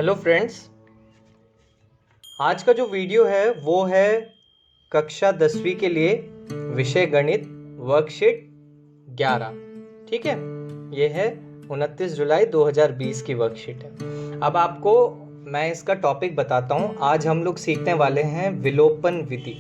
Hello friends, आज का जो वीडियो है वो है कक्षा 10वीं के लिए विषय गणित वर्कशीट 11। ठीक है, ये है 29 जुलाई 2020 की वर्कशीट है। अब आपको मैं इसका टॉपिक बताता हूँ। आज हम लोग सीखने वाले हैं विलोपन विधि।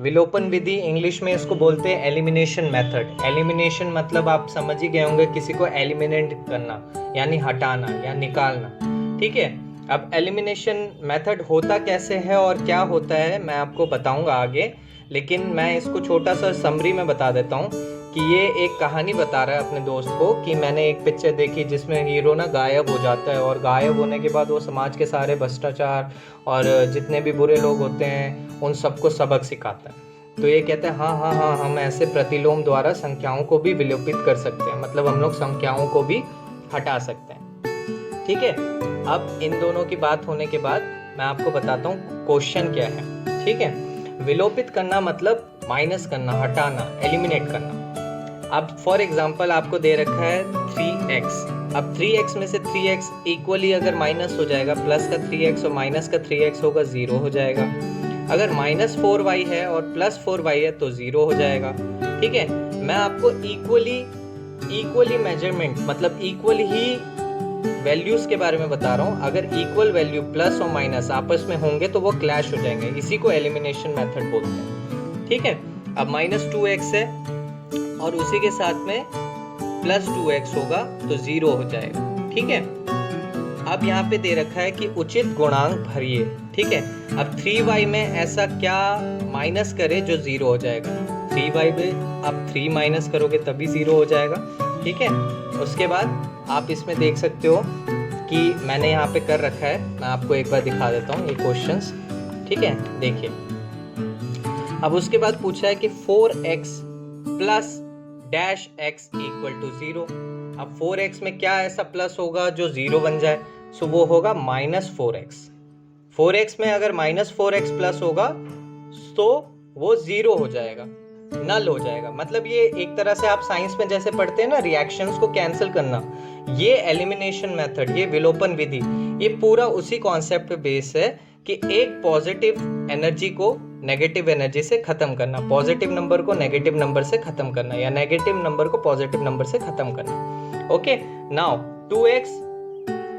विलोपन विधि इंग्लिश में इसको बोलते हैं एलिमिनेशन मेथड। एलिमिनेशन मतलब आप समझ ही गए होंगे, किसी को एलिमिनेट करना यानी हटाना या निकालना। ठीक है, अब एलिमिनेशन मेथड होता कैसे है और क्या होता है मैं आपको बताऊंगा आगे, लेकिन मैं इसको छोटा सा समरी में बता देता हूँ कि ये एक कहानी बता रहा है अपने दोस्त को कि मैंने एक पिक्चर देखी जिसमें हीरो ना गायब हो जाता है और गायब होने के बाद वो समाज के सारे भ्रष्टाचार और जितने भी बुरे लोग होते हैं उन सबको सबक सिखाता है। तो ये कहते हैं हाँ हम ऐसे प्रतिलोम द्वारा संख्याओं को भी विलोपित कर सकते हैं, मतलब हम लोग संख्याओं को भी हटा सकते हैं। ठीक है, अब इन दोनों की बात होने के बाद मैं आपको बताता हूँ क्वेश्चन क्या है। ठीक है, विलोपित करना मतलब माइनस करना, हटाना, एलिमिनेट करना। अब फॉर एग्जांपल आपको दे रखा है 3x। अब 3x में से 3x इक्वली अगर माइनस हो जाएगा, प्लस का 3x और माइनस का 3x होगा 0 हो जाएगा। अगर माइनस 4y है और प्लस 4y है तो 0 हो जाएगा। ठीक है, मैं आपको इक्वली मेजरमेंट मतलब इक्वल ही वैल्यूज के बारे में बता रहा हूँ। अगर इक्वल वैल्यू प्लस और माइनस आपस में होंगे तो वो क्लैश हो जाएंगे, इसी को एलिमिनेशन मेथड बोलते हैं। ठीक है, अब माइनस 2x है और उसी के साथ में प्लस 2x होगा तो 0 हो जाएगा। ठीक है, अब यहाँ पे दे रखा है कि उचित गुणांक भरिए। ठीक है, अब 3y में ऐसा क्या माइनस करे जो 0 हो जाएगा। 3y में आप 3 माइनस करोगे तभी 0 हो जाएगा। ठीक है, उसके बाद आप इसमें देख सकते हो कि मैंने यहाँ पे कर रखा है, मैं आपको एक बार दिखा देता हूँ ये क्वेश्चंस। ठीक है, देखिए अब उसके बाद पूछा है कि 4x plus dash x equal to 0। अब 4x में क्या ऐसा प्लस होगा जो 0 बन जाए, सो वो होगा माइनस 4x। 4x में अगर माइनस 4x प्लस होगा तो वो 0 हो जाएगा, नल हो जाएगा। मतलब ये एक तरह से आप साइंस में जैसे पढ़ते हैं ना, रिएक्शंस को कैंसिल करना, ये एलिमिनेशन मेथड, ये विलोपन विधि, ये पूरा उसी कॉन्सेप्ट पे बेस है कि एक पॉजिटिव एनर्जी को नेगेटिव एनर्जी से खत्म करना, पॉजिटिव नंबर को नेगेटिव नंबर से खत्म करना या नेगेटिव नंबर को पॉजिटिव नंबर से खत्म करना। ओके, नाउ 2x,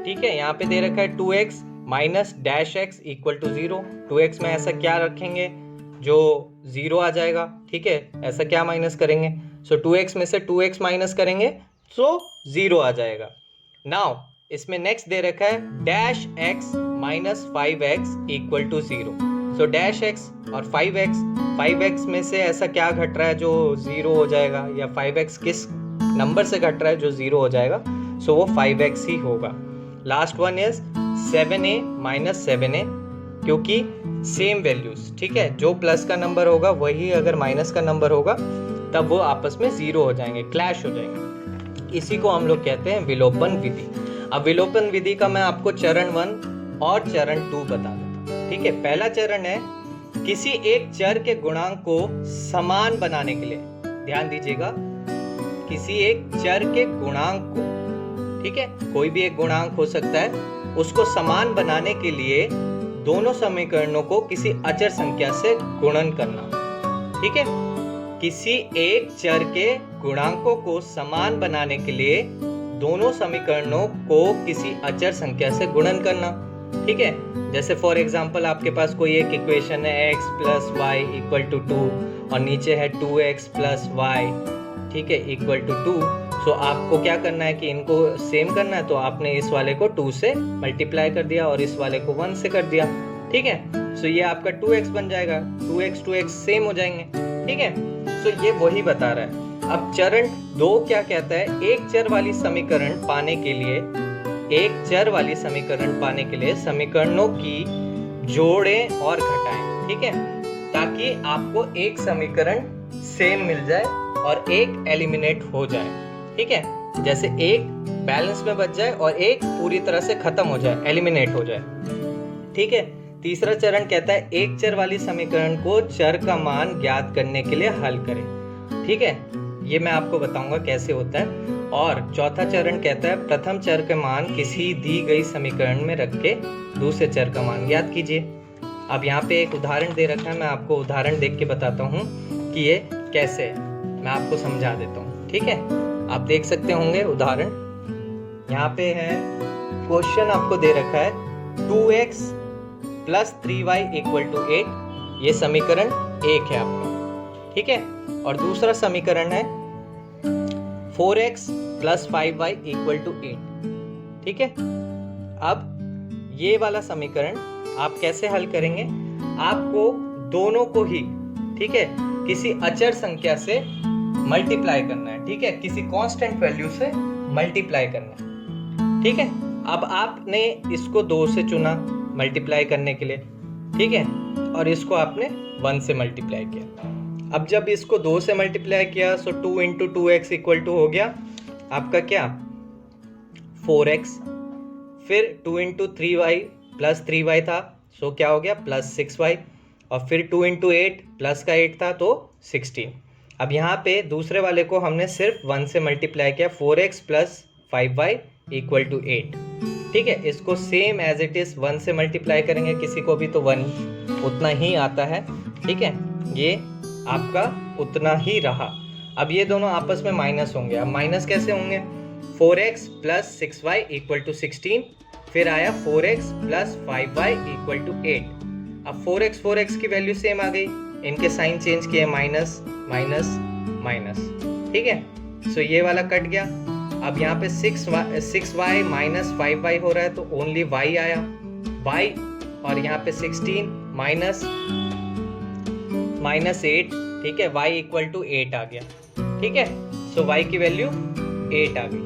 ठीक है, यहाँ पे दे रखा है 2x minus dash x equal to 0। 2x में ऐसा क्या रखेंगे जो 0 आ जाएगा। ठीक है, ऐसा क्या माइनस करेंगे, सो 2x में से 2x माइनस करेंगे तो 0 आ जाएगा। नाउ इसमें नेक्स्ट दे रखा है dash x minus 5x equal to 0। So dash x और 5x में से ऐसा क्या घट रहा है जो 0 हो जाएगा, या 5x किस नंबर से घट रहा है जो 0 हो जाएगा, सो वो 5x ही होगा। Last one is 7a minus 7a, क्योंकि सेम वैल्यूज। ठीक है, जो प्लस का नंबर होगा वही अगर माइनस का नंबर होगा तब वो आपस में 0 हो जाएंगे, क्लैश हो जाएंगे। इसी को हम लोग कहते हैं विलोपन विधि। अब विलोपन विधि का मैं आपको चरण 1 और चरण 2 बता देता हूँ। ठीक है, पहला चरण है किसी एक चर के गुणांक को समान बनाने के लिए। ध्यान दीजिएगा, किसी एक चर के गुणांक को, ठीक है, कोई भी एक गुणांक हो सकता है, उसको समान बनाने के लिए दोनों समीकरणों को किसी अचर संख्या से गुणन करना। ठीक है, किसी एक चर के गुणांकों को समान बनाने के लिए दोनों समीकरणों को किसी अचर संख्या से गुणन करना। ठीक है, जैसे फॉर एग्जांपल आपके पास कोई एक इक्वेशन है x plus Y equal to 2 और नीचे है 2x प्लस वाई, ठीक है, इक्वल टू 2। सो आपको क्या करना है कि इनको सेम करना है, तो आपने इस वाले को 2 से मल्टीप्लाई कर दिया और इस वाले को 1 से कर दिया। ठीक है, सो ये आपका 2x बन जाएगा, 2x सेम हो जाएंगे। ठीक है, सो ये वही बता रहा है। अब चरण 2 क्या कहता है, एक चर वाली समीकरण पाने के लिए समीकरणों की जोड़ें और घटाएं। ठीक है, ताकि आपको एक समीकरण सेम मिल जाए और एक एलिमिनेट हो जाए। ठीक है, जैसे एक बैलेंस में बच जाए और एक पूरी तरह से खत्म हो जाए, एलिमिनेट हो जाए। ठीक है, तीसरा चरण कहता है एक चर वाली समीकरण को चर का मान ज्ञात करने के लिए हल करें। ठीक है, ये मैं आपको बताऊंगा कैसे होता है। और चौथा चरण कहता है प्रथम चर का मान किसी दी गई समीकरण में रख के दूसरे चर का मान ज्ञात कीजिए। अब यहाँ पे एक उदाहरण दे रखा है, मैं आपको उदाहरण देख के बताता हूँ कि ये कैसे है, मैं आपको समझा देता हूँ। ठीक है, आप देख सकते होंगे उदाहरण यहाँ पे है। क्वेश्चन आपको दे रखा है 2x + 3y = 8, ये समीकरण 1 है आपका। ठीक है, और दूसरा समीकरण है 4x + 5y = 8। ठीक है, अब ये वाला समीकरण आप कैसे हल करेंगे, आपको दोनों को ही, ठीक है, किसी अचर संख्या से मल्टीप्लाई करना है। ठीक है, किसी कांस्टेंट वैल्यू से मल्टीप्लाई करना है। ठीक है, अब आपने इसको 2 से चुना मल्टीप्लाई करने के लिए। ठीक है, और इसको आपने 1 से मल्टीप्लाई किया। अब जब इसको 2 से मल्टीप्लाई किया सो 2 × 2x = हो गया आपका क्या 4x, फिर 2 × 3y + 3y था सो क्या हो गया +6y, और फिर 2 × 8 प्लस का 8 था तो 16। अब यहाँ पे दूसरे वाले को हमने सिर्फ 1 से मल्टीप्लाई किया, 4x + 5y = 8। ठीक है, इसको सेम एज इट इज 1 से मल्टीप्लाई करेंगे, किसी को भी तो 1 उतना ही आता है। ठीक है, ये आपका उतना ही रहा। अब ये दोनों आपस में माइनस होंगे। अब माइनस कैसे होंगे, 4x + 6y = 16, फिर आया 4x + 5y = 8। अब 4x की वैल्यू सेम आ गई, इनके साइन चेंज किए, माइनस माइनस माइनस। ठीक है, सो ये वाला कट गया। अब यहाँ पे 6y - 5y हो रहा है तो ओनली y आया, y, और यहाँ पे 16 - 8। ठीक है, y = 8 आ गया। ठीक है, सो y की वैल्यू 8 आ गई।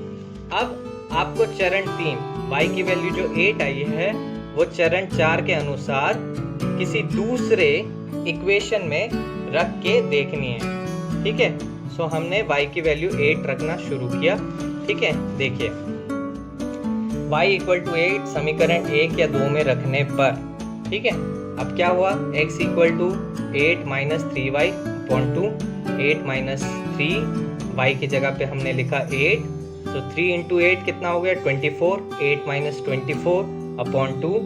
अब आपको चरण 3 y की वैल्यू जो 8 आई है वो चरण 4 के अनुसार किसी दूसरे इक्वेशन में रख के देखनी है। ठीक है, सो हमने y की वैल्यू 8 रखना शुरू किया। ठीक है, देखिए y = 8 समीकरण 1 या 2 में रखने पर, ठीक है, अब क्या हुआ, x = 8 - 3y/2, 8 - 3 y की जगह पे हमने लिखा 8, सो 3 × 8 कितना हो गया 24, 8 - 24/2,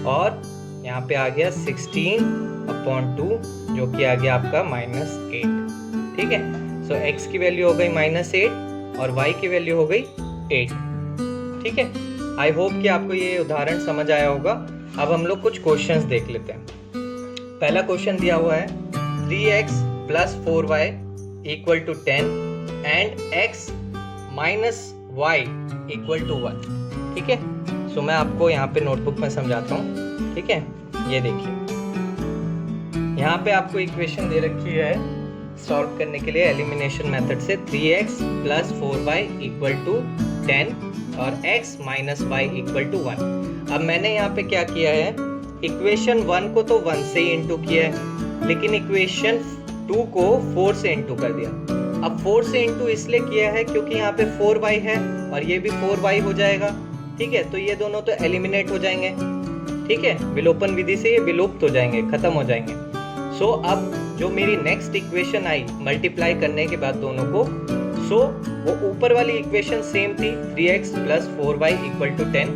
और यहाँ पे आ गया 16/2 जो कि आ गया आपका -8। ठीक है, सो x की वैल्यू हो गई -8 और y की वैल्यू हो गई 8। ठीक है, आई होप कि आपको ये उदाहरण समझ आया होगा। अब हम लोग कुछ क्वेश्चंस देख लेते हैं। पहला क्वेश्चन दिया हुआ है 3x + 4y = 10 and x - y = 1। ठीक है, सो मैं आपको यहाँ पे नोटबुक में समझाता हूँ। ठीक है, ये देखिए यहाँ पे आपको इक्वेशन दे रखी है सॉल्व करने के लिए एलिमिनेशन मेथड से, 3x + 4y = 10 और x - y = 1। अब मैंने यहाँ पे क्या किया है, इक्वेशन 1 को तो 1 से ही इंटू किया है, लेकिन इक्वेशन 2 को 4 से इंटू कर दिया। अब 4 से इंटू इसलिए किया है क्योंकि यहाँ पे 4y है और ये भी 4y हो जाएगा। ठीक है, तो ये दोनों तो एलिमिनेट हो जाएंगे। ठीक है, विलोपन विधि से ये विलुप्त हो जाएंगे, खत्म हो जाएंगे। सो अब जो मेरी नेक्स्ट इक्वेशन आई मल्टीप्लाई करने के बाद दोनों को, सो वो ऊपर वाली इक्वेशन सेम थी 3x + 4y = 10,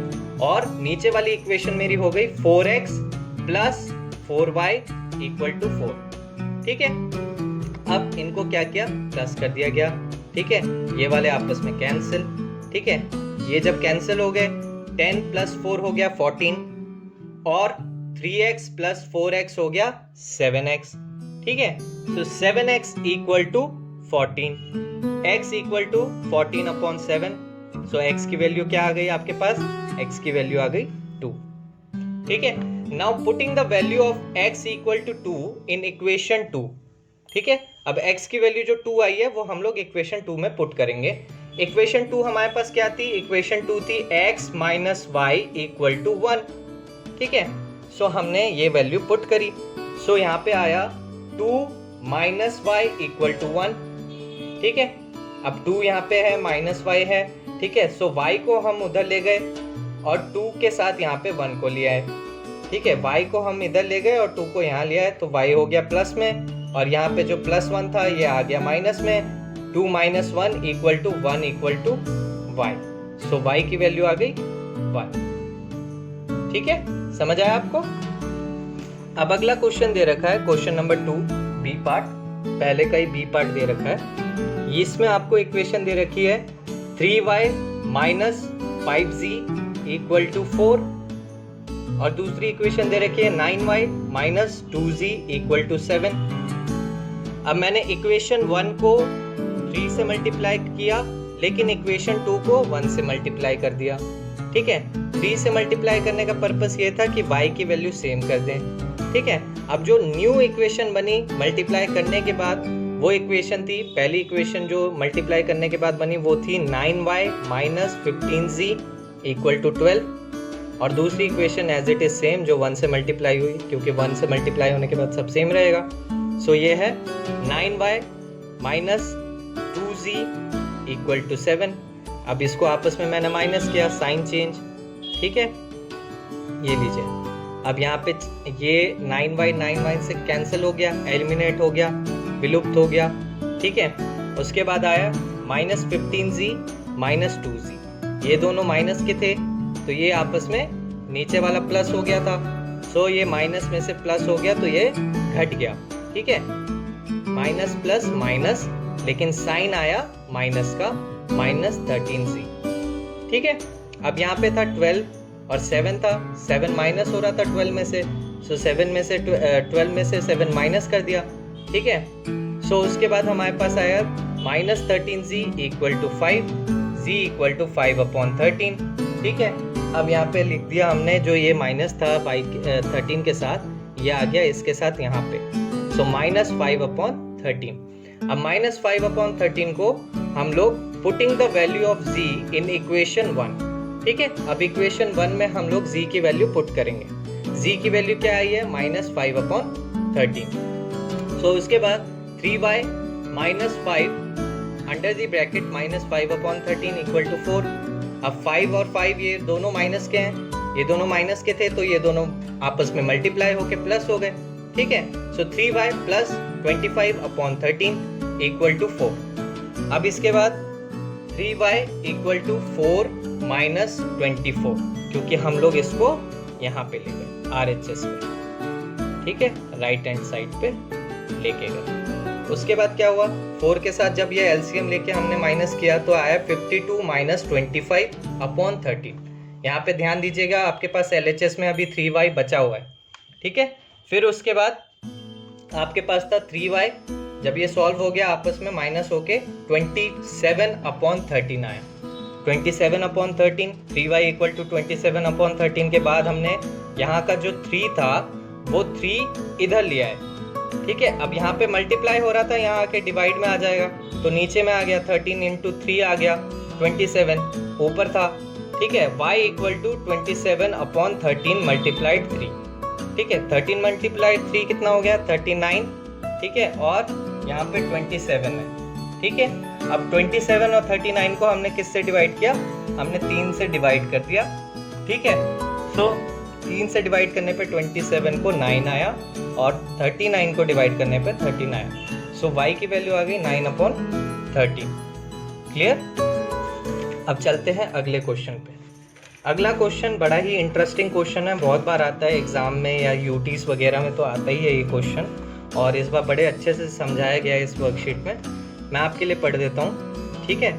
और नीचे वाली इक्वेशन मेरी हो गई 4x + 4y = 4। ठीक है, अब इनको क्या किया, प्लस कर दिया गया। ठीक है, ये वाले आपस में कैंसिल। ठीक है, ये जब कैंसिल हो गए 10 + 4 हो गया 14, और 3x + 4x हो गया 7x। ठीक है, so 7x = 14, x = 14/7, so x की वैल्यू क्या आ गई आपके पास, x की वैल्यू आ गई 2। ठीक है, now putting the value of x = 2 in equation 2। ठीक है, अब x की वैल्यू जो 2 आई है वो हम लोग इक्वेशन 2 में पुट करेंगे। इक्वेशन 2 हमारे पास क्या थी, इक्वेशन 2 थी x - y = 1। ठीक है, सो हमने ये वैल्यू पुट करी, सो यहाँ पे आया 2 - y = 1। ठीक है, अब 2 यहाँ पे है, -y है। ठीक है, सो y को हम उधर ले गए और 2 के साथ यहाँ पे 1 को लिया है। ठीक है, y को हम इधर ले गए और 2 को यहाँ लिया है, तो y हो गया प्लस में, और यहाँ पे जो +1 था ये आ गया माइनस में। 2 minus 1 equal to 1 equal to y। So y की वैल्यू आ गई 1। ठीक है, समझ आया आपको? अब अगला क्वेश्चन दे रखा है, क्वेश्चन नंबर 2 बी पार्ट। पहले का ही बी पार्ट दे रखा है। इसमें आपको इक्वेशन दे रखी है 3y minus 5z equal to 4, और दूसरी इक्वेशन दे रखी है 9y minus 2z equal to 7। अब मैंने इक्वेशन 1 को 3 से मल्टीप्लाई किया, लेकिन इक्वेशन 2 को 1 से मल्टीप्लाई कर दिया। ठीक है, 3 से मल्टीप्लाई करने का पर्पस ये था कि y की वैल्यू सेम कर दें। ठीक है, अब जो न्यू इक्वेशन बनी मल्टीप्लाई करने के बाद, वो इक्वेशन थी, पहली इक्वेशन जो मल्टीप्लाई करने के बाद बनी वो थी 9y minus 15z equal to 12, और दूसरी equation as it is same जो 1 से मल्टीप्लाई हुई, क्योंकि 1 से मल्टीप्लाई होने के बाद सब सेम रहेगा। सो ये है 9y minus 2z equal to 7। अब इसको आपस में मैंने माइनस किया, साइन चेंज। ठीक है, ये लीजिए। अब यहाँ पे ये 9y से कैंसिल हो गया, एलिमिनेट हो गया, विलुप्त हो गया। ठीक है, उसके बाद आया माइनस 15z माइनस 2z। ये दोनों माइनस के थे, तो ये आपस में नीचे वाला प्लस हो गया था। सो ये माइनस में से प्लस हो गया, तो ये घट गया। ठीक है, माइनस प्लस माइनस, लेकिन साइन आया माइनस का, माइनस 13z। ठीक है, अब यहाँ पे था 12 और 7 था, 7 माइनस हो रहा था 12 में से, सो 7 में से 12 में से 7 माइनस कर दिया। ठीक है, सो उसके बाद हमारे पास आया minus 13z equal to 5, z equal to 5/13। ठीक है, अब यहाँ पे लिख दिया हमने, जो ये माइनस था 13 के साथ, ये आ गया इसके साथ यहाँ पे, सो माइनस 5/13। अब माइनस 5/13 को हम लोग putting the value of z in equation 1। ठीक है, अब इक्वेशन 1 में हम लोग z की वैल्यू पुट करेंगे। z की वैल्यू क्या आई है? माइनस 5/13। सो उसके बाद 3y minus 5 under the bracket minus 5/13 equal to 4। अब 5 और 5 ये दोनों माइनस के हैं, ये दोनों माइनस के थे, तो ये दोनों आपस में मल्टीप्लाई होके प्लस हो गए। ठीक है, सो 3y प्लस 25/13 इक्वल टू 4। अब इसके बाद 3y इक्वल टू 4 माइनस 24, क्योंकि हम लोग इसको यहाँ पे ले गए RHS पे। ठीक है, राइट हैंड साइड पे लेके गए। उसके बाद क्या हुआ, 4 के साथ जब ये LCM लेके हमने माइनस किया तो आया 52 माइनस 25/13। यहाँ पे ध्यान दीजिएगा, आपके पास LHS में अभी 3y बचा हुआ है। ठीक है, फिर उसके बाद आपके पास था 3y, जब ये सॉल्व हो गया आपस में माइनस होके 27/13 आया। 27/13, 3y इक्वल टू 27/13 के बाद हमने यहाँ का जो 3 था वो 3 इधर लिया है। ठीक है, अब यहाँ पे मल्टीप्लाई हो रहा था, यहाँ आके डिवाइड में आ जाएगा, तो नीचे में आ गया 13 इंटू 3 आ गया 27, ऊपर था। ठीक है, y इक्वल टू 27/13 मल्टीप्लाइड 3। ठीक है, 13 मल्टीप्लाइड 3 कितना हो गया? 39। ठीक है, और यहाँ पे 27 है। ठीक है, अब 27 और 39 को हमने किससे डिवाइड किया? हमने 3 से डिवाइड कर दिया। ठीक है, सो 3 से डिवाइड करने पे 27 को 9 आया, और 39 को डिवाइड करने पे 13 आया। सो y की वैल्यू आ गई 9/13। क्लियर? अब चलते हैं अगले क्वेश्चन पे। अगला क्वेश्चन बड़ा ही इंटरेस्टिंग क्वेश्चन है, बहुत बार आता है एग्जाम में या यूटीज वगैरह में, तो आता ही है ये क्वेश्चन, और इस बार बड़े अच्छे से समझाया गया है इस वर्कशीट में। मैं आपके लिए पढ़ देता हूँ। ठीक है,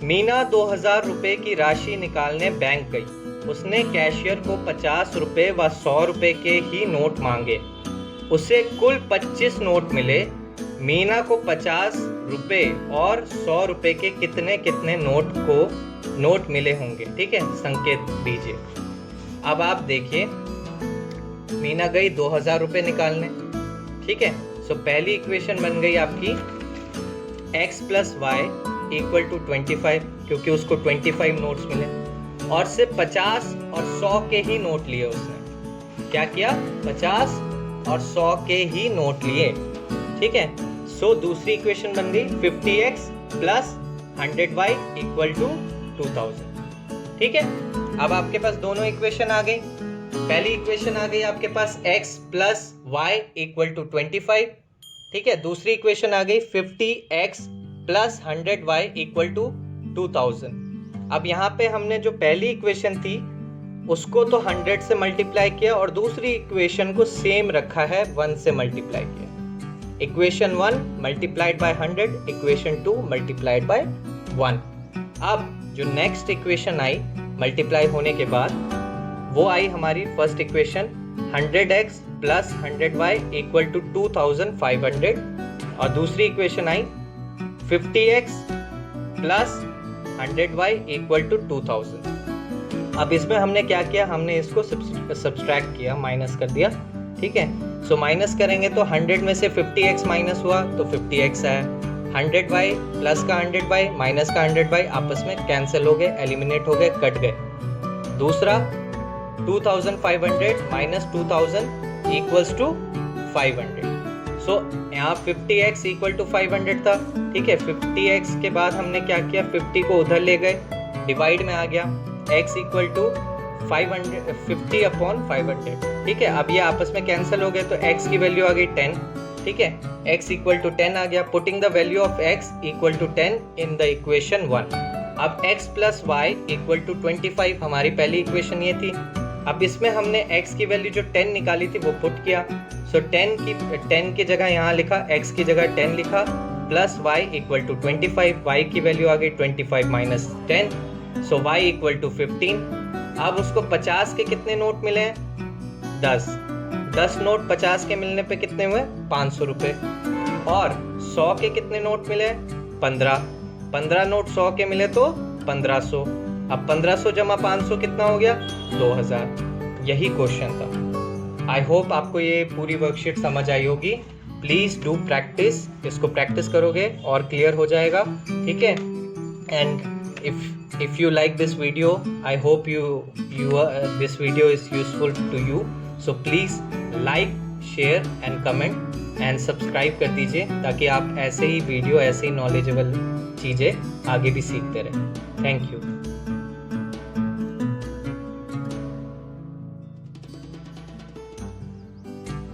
मीना 2000 रुपये की राशि निकालने बैंक गई। उसने कैशियर को 50 रुपये व 100 रुपये के ही नोट मांगे। उसे कुल 25 नोट मिले। मीना को 50 रुपये और 100 रुपये के कितने कितने नोट मिले होंगे? ठीक है, संकेत दीजिए। अब आप देखिए, मीना गई 2000 रुपये निकालने। ठीक है, सो पहली इक्वेशन बन गई आपकी x plus Y equal to 25, क्योंकि उसको 25 नोट्स मिले, और से 50 और 100 के ही नोट लिए। उसने क्या किया? 50 और 100 के ही नोट लिए। ठीक है, सो दूसरी इक्वेशन बन गई 50x plus 100y equal to 2000। ठीक है, अब आपके पास दोनों इक्वेशन आ गई। पहली इक्वेशन आ गई आपके पास x plus Y equal to 25। ठीक है, दूसरी इक्वेशन आ गई 50x plus 100y equal to 2000। अब यहाँ पे हमने जो पहली इक्वेशन थी उसको तो 100 से मल्टीप्लाई किया और दूसरी इक्वेशन को सेम रखा है 1 से मल्टीप्लाई किया। Equation 1 multiplied by 100, equation 2 multiplied by 1। अब जो नेक्स्ट इक्वेशन आई मल्टीप्लाई होने के बाद वो आई हमारी first equation 100x plus 100y equal to 2500 और दूसरी इक्वेशन आई 50x plus 100y equal to 2000। अब इसमें हमने क्या किया, हमने इसको सब्सट्रैक्ट किया, माइनस कर दिया। ठीक है, सो माइनस करेंगे तो 100 में से 50x माइनस हुआ तो 50x आया। 100y प्लस का 100y माइनस का 100y आपस में कैंसिल हो गए, एलिमिनेट हो गए, कट गए। दूसरा 2500 माइनस 2000 इक्वल्स टू 500। सो यहाँ 50x इक्वल टू 500 था। ठीक है, 50x के बाद हमने क्या किया, 50 को उधर ले गए, डिवाइड में आ गया, x इक्वल टू 50 अपॉन 500। ठीक है, अब ये आपस में कैंसिल हो गए तो x की वैल्यू आ गई 10। ठीक है, x इक्वल टू 10 आ गया, putting the value of x equal to 10 in the equation 1। अब x plus Y equal to 25 हमारी पहली इक्वेशन ये थी। अब इसमें हमने x की वैल्यू जो 10 निकाली थी वो पुट किया। सो 10 की जगह यहाँ लिखा, x की जगह 10 लिखा, plus y equal to 25, y की वैल्यू आ गई 25 minus 10, so y equal to 15। अब उसको 50 के कितने नोट मिले हैं, 10 नोट 50 के मिलने पे कितने हुए, 500 रुपये। और 100 के कितने नोट मिले, 15 नोट 100 के मिले तो 1500। अब 1500 जमा 500 कितना हो गया, 2000। यही क्वेश्चन था। आई होप आपको ये पूरी वर्कशीट समझ आई होगी। प्लीज़ डू प्रैक्टिस, इसको प्रैक्टिस करोगे और क्लियर हो जाएगा। ठीक है, and if you like this video, I hope this video is useful to you, so please like, share and comment and subscribe कर दीजिए ताकि आप ऐसे ही वीडियो, ऐसे ही नॉलेजेबल चीज़ें आगे भी सीखते रहें। Thank you.